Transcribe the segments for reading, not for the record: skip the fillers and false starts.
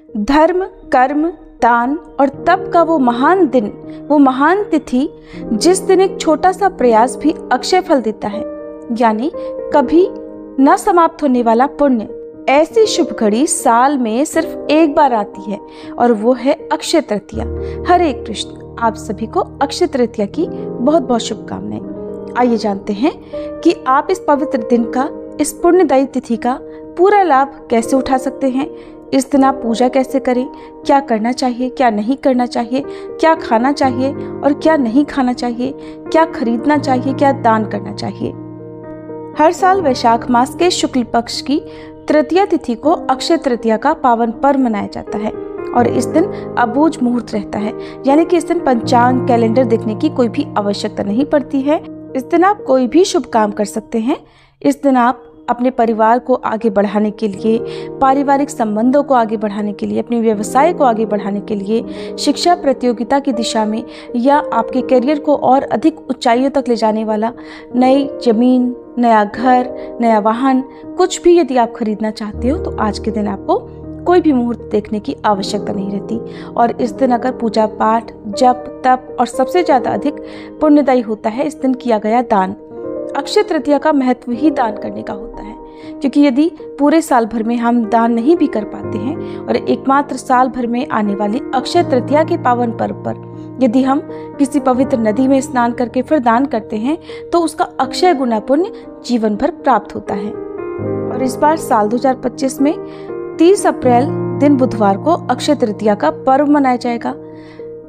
धर्म, कर्म, दान और तप का वो महान दिन, वो महान तिथि जिस दिन एक छोटा सा प्रयास भी अक्षय फल देता है, यानी कभी न समाप्त होने वाला पुण्य। ऐसी शुभ घड़ी साल में सिर्फ एक बार आती है और वो है अक्षय तृतीया। हरे कृष्ण। आप सभी को अक्षय तृतीया की बहुत बहुत शुभकामनाएं। आइए जानते हैं कि आप इस पवित्र दिन का, इस पुण्यदायी तिथि का पूरा लाभ कैसे उठा सकते हैं। इस दिन आप पूजा कैसे करें, क्या करना चाहिए, क्या नहीं करना चाहिए, क्या खाना चाहिए और क्या नहीं खाना चाहिए, क्या खरीदना चाहिए, क्या दान करना चाहिए। हर साल वैशाख मास के शुक्ल पक्ष की तृतीया तिथि को अक्षय तृतीया का पावन पर्व मनाया जाता है और इस दिन अबूझ मुहूर्त रहता है, यानी कि इस दिन पंचांग कैलेंडर देखने की कोई भी आवश्यकता नहीं पड़ती है। इस दिन आप कोई भी शुभ काम कर सकते हैं। इस दिन आप अपने परिवार को आगे बढ़ाने के लिए, पारिवारिक संबंधों को आगे बढ़ाने के लिए, अपने व्यवसाय को आगे बढ़ाने के लिए, शिक्षा प्रतियोगिता की दिशा में या आपके करियर को और अधिक ऊंचाइयों तक ले जाने वाला नई जमीन, नया घर, नया वाहन, कुछ भी यदि आप खरीदना चाहते हो तो आज के दिन आपको कोई भी मुहूर्त देखने की आवश्यकता नहीं रहती। और इस दिन अगर पूजा पाठ, जप, तप और सबसे ज्यादा अधिक पुण्यदायी होता है इस दिन किया गया दान। अक्षय तृतीया का महत्व ही दान करने का होता है, क्योंकि यदि पूरे साल भर में हम दान नहीं भी कर पाते हैं और एकमात्र साल भर में आने वाली अक्षय तृतीया के पावन पर्व पर यदि हम किसी पवित्र नदी में स्नान करके फिर दान करते हैं तो उसका अक्षय गुना पुण्य जीवन भर प्राप्त होता है। और इस बार साल 2025 में 30 अप्रैल दिन बुधवार को अक्षय तृतीया का पर्व मनाया जाएगा।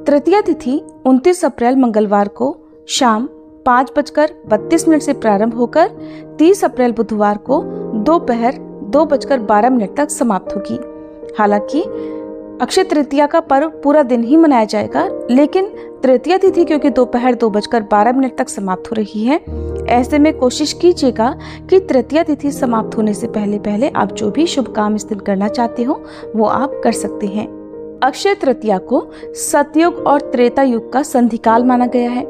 तृतीया तिथि 29 अप्रैल मंगलवार को शाम 5:32 से प्रारंभ होकर 30 अप्रैल बुधवार को दोपहर 2:12 तक समाप्त होगी। हालांकि अक्षय तृतीया का पर्व पूरा दिन ही मनाया जाएगा, लेकिन तृतीया तिथि क्योंकि दोपहर 2:12 तक समाप्त हो रही है, ऐसे में कोशिश कीजिएगा कि तृतीया तिथि समाप्त होने से पहले पहले आप जो भी शुभ काम इस दिन करना चाहते हो वो आप कर सकते हैं। अक्षय तृतीया को सतयुग और त्रेता युग का संधिकाल माना गया है।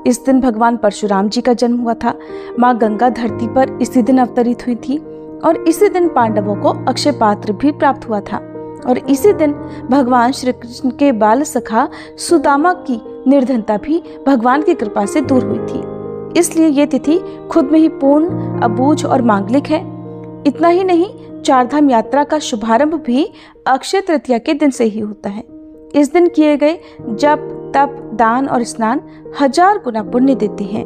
इस दिन भगवान परशुराम जी का जन्म हुआ था। माँ गंगा धरती पर इसी दिन अवतरित हुई थी और इसी दिन पांडवों को अक्षय पात्र भी प्राप्त हुआ था और इसी दिन भगवान श्री कृष्ण के बाल सखा सुदामा की निर्धनता भी भगवान की कृपा से दूर हुई थी। इसलिए ये तिथि खुद में ही पूर्ण, अबूझ और मांगलिक है। इतना ही नहीं, चारधाम यात्रा का शुभारंभ भी अक्षय तृतीया के दिन से ही होता है। इस दिन किए गए जप, तप, दान और स्नान 1000 गुना पुण्य देते हैं।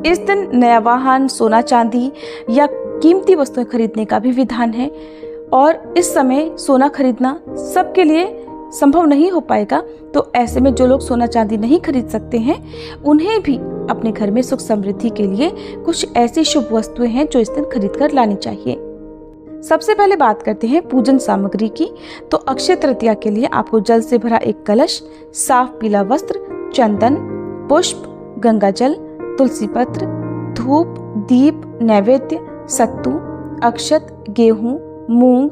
इस दिन नया वाहन, सोना चांदी या कीमती वस्तुएं खरीदने का भी विधान है और इस समय सोना खरीदना सबके लिए संभव नहीं हो पाएगा, तो ऐसे में जो लोग सोना चांदी नहीं खरीद सकते हैं उन्हें भी अपने घर में सुख समृद्धि के लिए कुछ ऐसी शुभ वस्तुएं हैं जो इस दिन खरीद कर लानी चाहिए। सबसे पहले बात करते हैं पूजन सामग्री की। तो अक्षय तृतीया के लिए आपको जल से भरा एक कलश, साफ पीला वस्त्र, चंदन, पुष्प, गंगा जल, तुलसी पत्र, धूप, दीप, नैवेद्य, सत्तू, अक्षत, गेहूं, मूंग,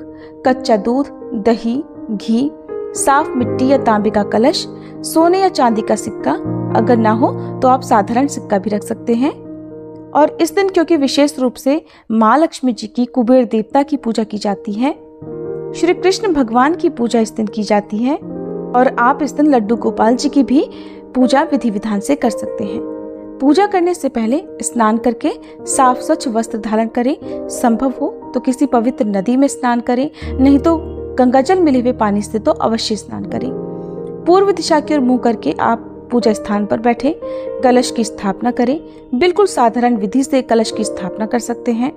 कच्चा दूध, दही, घी, साफ मिट्टी या तांबे का कलश, सोने या चांदी का सिक्का, अगर ना हो तो आप साधारण सिक्का भी रख सकते हैं। और इस दिन क्योंकि विशेष रूप से माँ लक्ष्मी जी की, कुबेर देवता की पूजा की जाती है, श्री कृष्ण भगवान की पूजा इस दिन की जाती है और आप इस दिन लड्डू गोपाल जी की भी पूजा विधि विधान से कर सकते हैं। पूजा करने से पहले स्नान करके साफ स्वच्छ वस्त्र धारण करें। संभव हो तो किसी पवित्र नदी में स्नान करें, नहीं तो गंगाजल मिले हुए पानी से तो अवश्य स्नान करें। पूर्व दिशा की ओर मुंह करके आप पूजा स्थान पर बैठे कलश की स्थापना करें। बिल्कुल साधारण विधि से कलश की स्थापना कर सकते हैं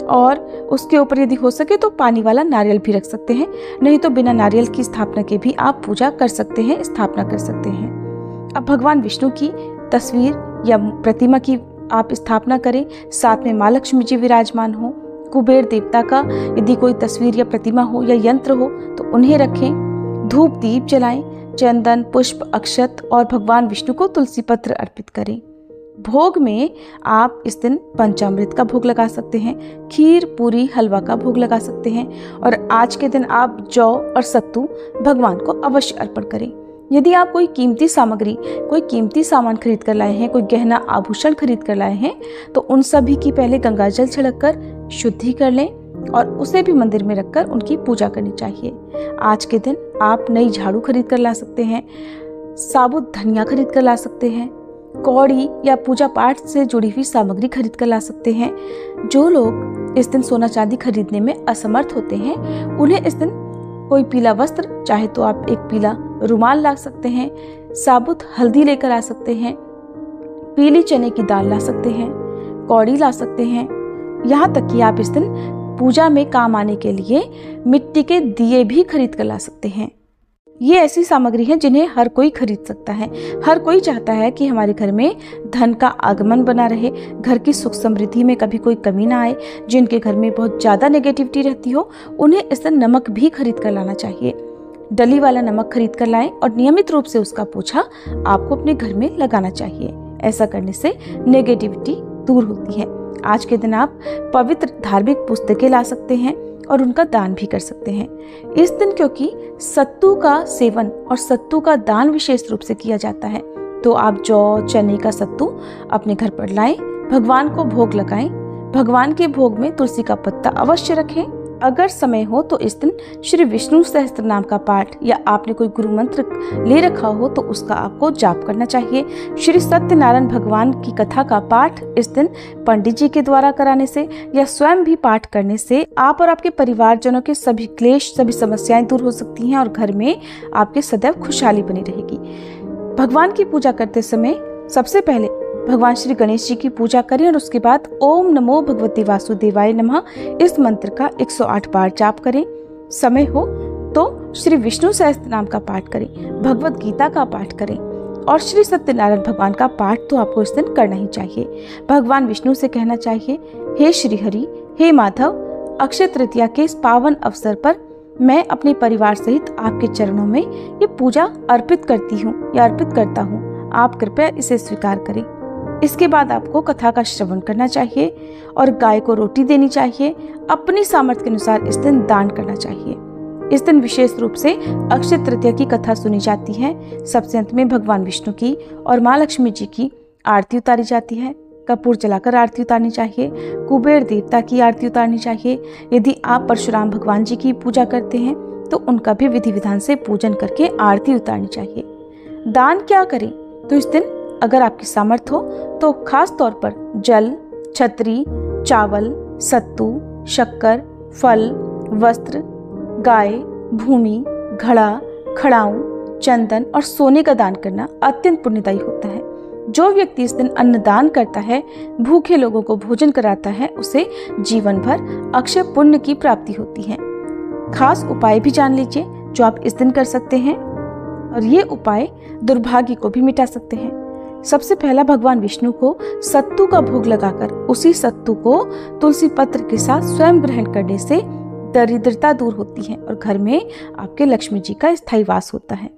और उसके ऊपर यदि हो सके तो पानी वाला नारियल भी रख सकते हैं, नहीं तो बिना नारियल की स्थापना के भी आप पूजा कर सकते हैं, स्थापना कर सकते हैं। अब भगवान विष्णु की तस्वीर या प्रतिमा की आप स्थापना करें, साथ में माँ लक्ष्मी जी विराजमान हो, कुबेर देवता का यदि कोई तस्वीर या प्रतिमा हो या यंत्र हो तो उन्हें रखें, धूप दीप जलाएं, चंदन, पुष्प, अक्षत और भगवान विष्णु को तुलसी पत्र अर्पित करें। भोग में आप इस दिन पंचामृत का भोग लगा सकते हैं, खीर, पूरी, हलवा का भोग लगा सकते हैं और आज के दिन आप जौ और सत्तू भगवान को अवश्य अर्पण करें। यदि आप कोई कीमती सामग्री, कोई कीमती सामान खरीद कर लाए हैं, कोई गहना आभूषण खरीद कर लाए हैं, तो उन सभी की पहले गंगाजल छिड़क कर शुद्धि कर लें और उसे भी मंदिर में रखकर उनकी पूजा करनी चाहिए। आज के दिन आप नई झाड़ू खरीद कर ला सकते हैं, साबुत धनिया खरीद कर ला सकते हैं, कौड़ी या पूजा पाठ से जुड़ी हुई सामग्री खरीद कर ला सकते हैं। जो लोग इस दिन सोना चांदी खरीदने में असमर्थ होते हैं, उन्हें इस दिन कोई पीला वस्त्र, चाहे तो आप एक पीला रुमाल ला सकते हैं, साबुत हल्दी लेकर आ सकते हैं, पीली चने की दाल ला सकते हैं, कौड़ी ला सकते हैं। यहाँ तक कि आप इस दिन पूजा में काम आने के लिए मिट्टी के दिए भी खरीद कर ला सकते हैं। ये ऐसी सामग्री है जिन्हें हर कोई खरीद सकता है। हर कोई चाहता है कि हमारे घर में धन का आगमन बना रहे, घर की सुख समृद्धि में कभी कोई कमी ना आए। जिनके घर में बहुत ज़्यादा नेगेटिविटी रहती हो, उन्हें इस दिन नमक भी खरीद कर लाना चाहिए। डली वाला नमक खरीद कर लाएं और नियमित रूप से उसका पोछा आपको अपने घर में लगाना चाहिए। ऐसा करने से नेगेटिविटी दूर होती है। आज के दिन आप पवित्र धार्मिक पुस्तकें ला सकते हैं और उनका दान भी कर सकते हैं। इस दिन क्योंकि सत्तू का सेवन और सत्तू का दान विशेष रूप से किया जाता है, तो आप जौ चने का सत्तू अपने घर पर लाएं, भगवान को भोग लगाएं। भगवान के भोग में तुलसी का पत्ता अवश्य रखें। अगर समय हो तो इस दिन श्री विष्णु सहस्त्र नाम का पाठ या आपने कोई गुरु मंत्र ले रखा हो तो उसका आपको जाप करना चाहिए। श्री सत्यनारायण भगवान की कथा का पाठ इस दिन पंडित जी के द्वारा कराने से या स्वयं भी पाठ करने से आप और आपके परिवारजनों के सभी क्लेश, सभी समस्याएं दूर हो सकती हैं और घर में आपके सदैव खुशहाली बनी रहेगी। भगवान की पूजा करते समय सबसे पहले भगवान श्री गणेश जी की पूजा करें और उसके बाद ओम नमो भगवते वासुदेवाय नमः इस मंत्र का 108 बार जाप करें। समय हो तो श्री विष्णु सहस्त्र नाम का पाठ करें, भगवत गीता का पाठ करें और श्री सत्यनारायण भगवान का पाठ तो आपको इस दिन करना ही चाहिए। भगवान विष्णु से कहना चाहिए, हे श्री हरि, हे माधव, अक्षय तृतीया के इस पावन अवसर पर मैं अपने परिवार सहित आपके चरणों में ये पूजा अर्पित करती हूँ या अर्पित करता हूँ, आप कृपया इसे स्वीकार करें। इसके बाद आपको कथा का श्रवण करना चाहिए और गाय को रोटी देनी चाहिए। अपनी सामर्थ्य के अनुसार इस दिन दान करना चाहिए। इस दिन विशेष रूप से अक्षय तृतीया की कथा सुनी जाती है। सबसे अंत में भगवान विष्णु की और माँ लक्ष्मी जी की आरती उतारी जाती है। कपूर जलाकर आरती उतारनी चाहिए। कुबेर देवता की आरती उतारनी चाहिए। यदि आप परशुराम भगवान जी की पूजा करते हैं तो उनका भी विधि विधान से पूजन करके आरती उतारनी चाहिए। दान क्या करें? तो इस दिन अगर आपकी सामर्थ्य हो तो खास तौर पर जल, छतरी, चावल, सत्तू, शक्कर, फल, वस्त्र, गाय, भूमि, घड़ा, खड़ाऊं, चंदन और सोने का दान करना अत्यंत पुण्यदायी होता है। जो व्यक्ति इस दिन अन्नदान करता है, भूखे लोगों को भोजन कराता है, उसे जीवन भर अक्षय पुण्य की प्राप्ति होती है। खास उपाय भी जान लीजिए जो आप इस दिन कर सकते हैं और ये उपाय दुर्भाग्य को भी मिटा सकते हैं। सबसे पहला, भगवान विष्णु को सत्तू का भोग लगाकर उसी सत्तू को तुलसी पत्र के साथ स्वयं ग्रहण करने से दरिद्रता दूर होती है और घर में आपके लक्ष्मी जी का स्थायी वास होता है।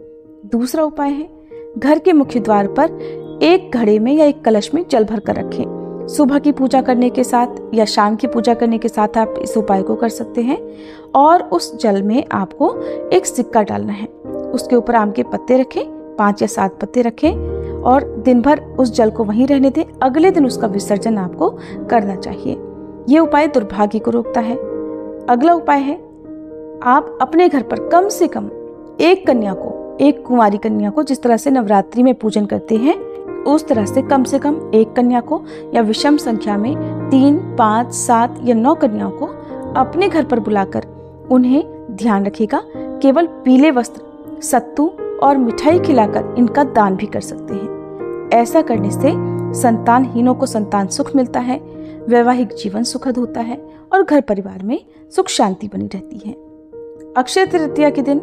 दूसरा उपाय है, घर के मुख्य द्वार पर एक घड़े में या एक कलश में जल भर कर रखें। सुबह की पूजा करने के साथ या शाम की पूजा करने के साथ आप इस उपाय को कर सकते हैं और उस जल में आपको एक सिक्का डालना है। उसके ऊपर आम के पत्ते रखें, 5 या 7 पत्ते रखें और दिन भर उस जल को वहीं रहने दें। अगले दिन उसका विसर्जन आपको करना चाहिए। ये उपाय दुर्भाग्य को रोकता है। अगला उपाय है, आप अपने घर पर कम से कम एक कन्या को, एक कुंवारी कन्या को, जिस तरह से नवरात्रि में पूजन करते हैं उस तरह से कम एक कन्या को या विषम संख्या में 3, 5, 7 या 9 कन्याओं को अपने घर पर बुलाकर उन्हें ध्यान रखिएगा। केवल पीले वस्त्र, सत्तू और मिठाई खिलाकर इनका दान भी कर सकते हैं। ऐसा करने से संतानहीनों को संतान सुख मिलता है, वैवाहिक जीवन सुखद होता है और घर परिवार में सुख शांति बनी रहती है। अक्षय तृतीया के दिन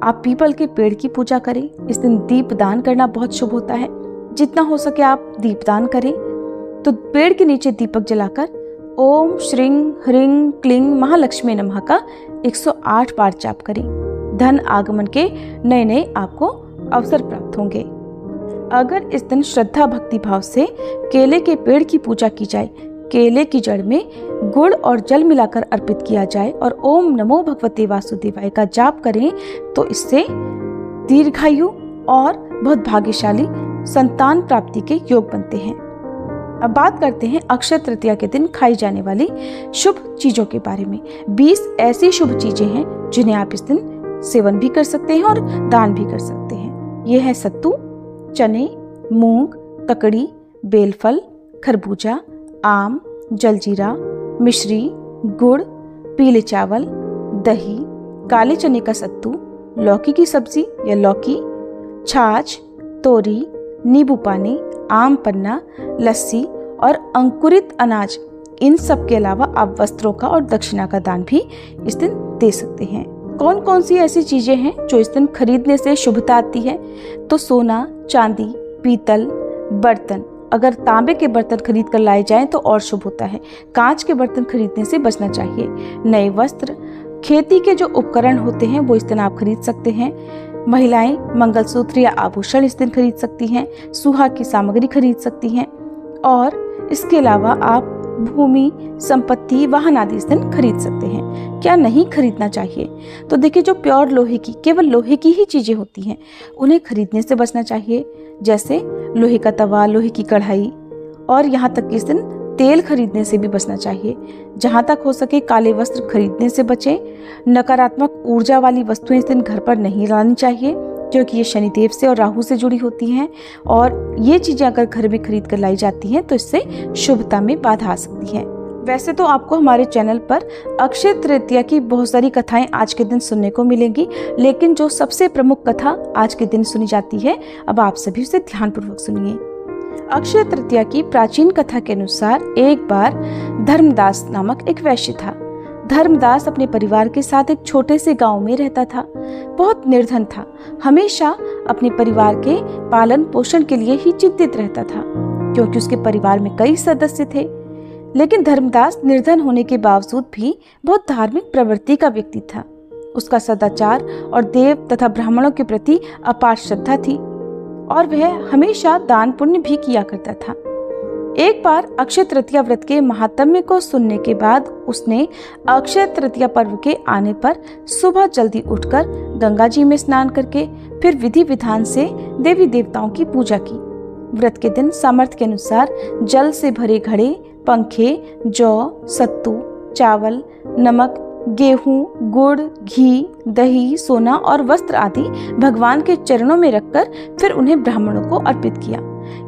आप पीपल के पेड़ की पूजा करें। इस दिन दीप दान करना बहुत शुभ होता है। जितना हो सके आप दीपदान करें। तो पेड़ के नीचे दीपक जलाकर ओम श्रीं ह्रीं क्लीं महालक्ष्मी नमः का 108 बार जाप करें। धन आगमन के नए नए आपको अवसर प्राप्त होंगे। अगर इस दिन श्रद्धा भक्ति भाव से केले के पेड़ की पूजा की जाए, केले की जड़ में गुड़ और जल मिलाकर अर्पित किया जाए और ओम नमो भगवते वासुदेवाय का जाप करें तो इससे दीर्घायु और बहुत भाग्यशाली संतान प्राप्ति के योग बनते हैं। अब बात करते हैं अक्षय तृतीया के दिन खाई जाने वाली शुभ चीजों के बारे में। 20 ऐसी शुभ चीजें हैं जिन्हें आप इस दिन सेवन भी कर सकते हैं और दान भी कर सकते हैं। ये है सत्तू, चने, मूंग, ककड़ी, बेलफल, खरबूजा, आम, जलजीरा, मिश्री, गुड़, पीले चावल, दही, काले चने का सत्तू, लौकी की सब्जी या लौकी, छाछ, तोरी, नींबू पानी, आम पन्ना, लस्सी और अंकुरित अनाज। इन सब के अलावा आप वस्त्रों का और दक्षिणा का दान भी इस दिन दे सकते हैं। कौन कौन सी ऐसी चीजें हैं जो इस दिन खरीदने से शुभता आती है? तो सोना, चांदी, पीतल, बर्तन। अगर तांबे के बर्तन खरीद कर लाए जाएं तो और शुभ होता है। कांच के बर्तन खरीदने से बचना चाहिए। नए वस्त्र, खेती के जो उपकरण होते हैं वो इस दिन आप खरीद सकते हैं। महिलाएं मंगलसूत्र या आभूषण इस दिन खरीद सकती हैं। सुहाग की सामग्री खरीद सकती हैं और इसके अलावा आप भूमि, संपत्ति, वाहन आदि इस दिन खरीद सकते हैं। क्या नहीं खरीदना चाहिए? तो देखिए, जो प्योर लोहे की, केवल लोहे की ही चीजें होती हैं उन्हें खरीदने से बचना चाहिए, जैसे लोहे का तवा, लोहे की कढ़ाई, और यहाँ तक कि इस दिन तेल खरीदने से भी बचना चाहिए। जहाँ तक हो सके काले वस्त्र खरीदने से बचें। नकारात्मक ऊर्जा वाली वस्तुएं इस दिन घर पर नहीं लानी चाहिए, क्योंकि ये शनिदेव से और राहु से जुड़ी होती हैं और ये चीजें अगर घर में खरीद कर लाई जाती हैं तो इससे शुभता में बाधा आ सकती है। वैसे तो आपको हमारे चैनल पर अक्षय तृतीया की बहुत सारी कथाएं आज के दिन सुनने को मिलेंगी, लेकिन जो सबसे प्रमुख कथा आज के दिन सुनी जाती है, अब आप सभी उसे ध्यानपूर्वक सुनिए। अक्षय तृतीया की प्राचीन कथा के अनुसार एक बार धर्मदास नामक एक वैश्य था। धर्मदास अपने परिवार के साथ एक छोटे से गांव में रहता था। बहुत निर्धन था, हमेशा अपने परिवार के पालन पोषण के लिए ही चिंतित रहता था, क्योंकि उसके परिवार में कई सदस्य थे। लेकिन धर्मदास निर्धन होने के बावजूद भी बहुत धार्मिक प्रवृत्ति का व्यक्ति था। उसका सदाचार और देव तथा ब्राह्मणों के प्रति अपार श्रद्धा थी और वह हमेशा दान पुण्य भी किया करता था। एक बार अक्षय तृतीया व्रत के महात्म्य को सुनने के बाद उसने अक्षय तृतीया पर्व के आने पर सुबह जल्दी उठकर गंगा जी में स्नान करके फिर विधि विधान से देवी देवताओं की पूजा की। व्रत के दिन सामर्थ्य के अनुसार जल से भरे घड़े, पंखे, जौ, सत्तू, चावल, नमक, गेहूं, गुड़, घी, दही, सोना और वस्त्र आदि भगवान के चरणों में रखकर फिर उन्हें ब्राह्मणों को अर्पित किया।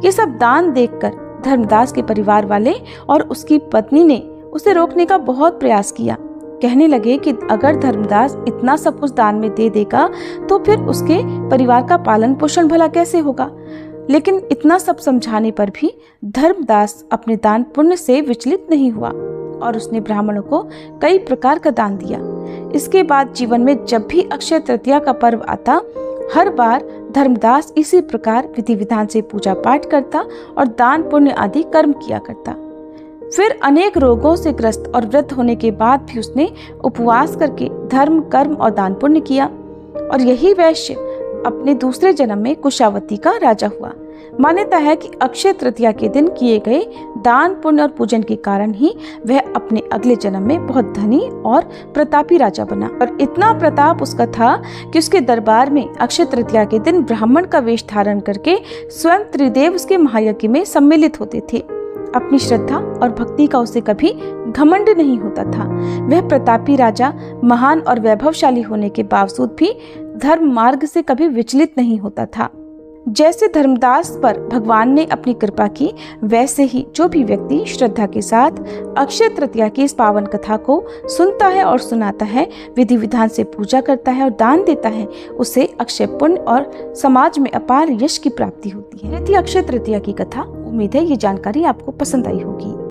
ये सब दान देखकर धर्मदास के परिवार वाले और उसकी पत्नी ने उसे रोकने का बहुत प्रयास किया। कहने लगे कि अगर धर्मदास इतना सब कुछ दान में दे देगा तो फिर उसके परिवार का पालन पोषण भला कैसे होगा। लेकिन इतना सब समझाने पर भी धर्मदास अपने दान पुण्य से विचलित नहीं हुआ और उसने ब्राह्मणों को कई प्रकार का दान दिया। इसके बाद जीवन में जब भी अक्षय तृतीया का पर्व आता, हर बार धर्मदास इसी प्रकार विधि विधान से पूजा पाठ करता और दान पुण्य आदि कर्म किया करता। फिर अनेक रोगों से ग्रस्त और वृद्ध होने के बाद भी उसने उपवास करके धर्म, कर्म और दान पुण्य किया और यही वैश्य अपने दूसरे जन्म में कुशावती का राजा हुआ। मान्यता है कि अक्षय तृतीया के दिन किए गए दान पुण्य और पूजन के कारण ही वह अपने अगले जन्म में बहुत धनी और प्रतापी राजा बना। और इतना प्रताप उसका था कि उसके दरबार में अक्षय तृतीया के दिन ब्राह्मण का वेश धारण करके स्वयं त्रिदेव उसके महायज्ञ में सम्मिलित होते थे। अपनी श्रद्धा और भक्ति का उसे कभी घमंड नहीं होता था। वह प्रतापी राजा महान और वैभवशाली होने के बावजूद भी धर्म मार्ग से कभी विचलित नहीं होता था। जैसे धर्मदास पर भगवान ने अपनी कृपा की, वैसे ही जो भी व्यक्ति श्रद्धा के साथ अक्षय तृतीया की इस पावन कथा को सुनता है और सुनाता है, विधि विधान से पूजा करता है और दान देता है, उसे अक्षय पुण्य और समाज में अपार यश की प्राप्ति होती है। यदि अक्षय तृतीया की कथा, उम्मीद है ये जानकारी आपको पसंद आई होगी।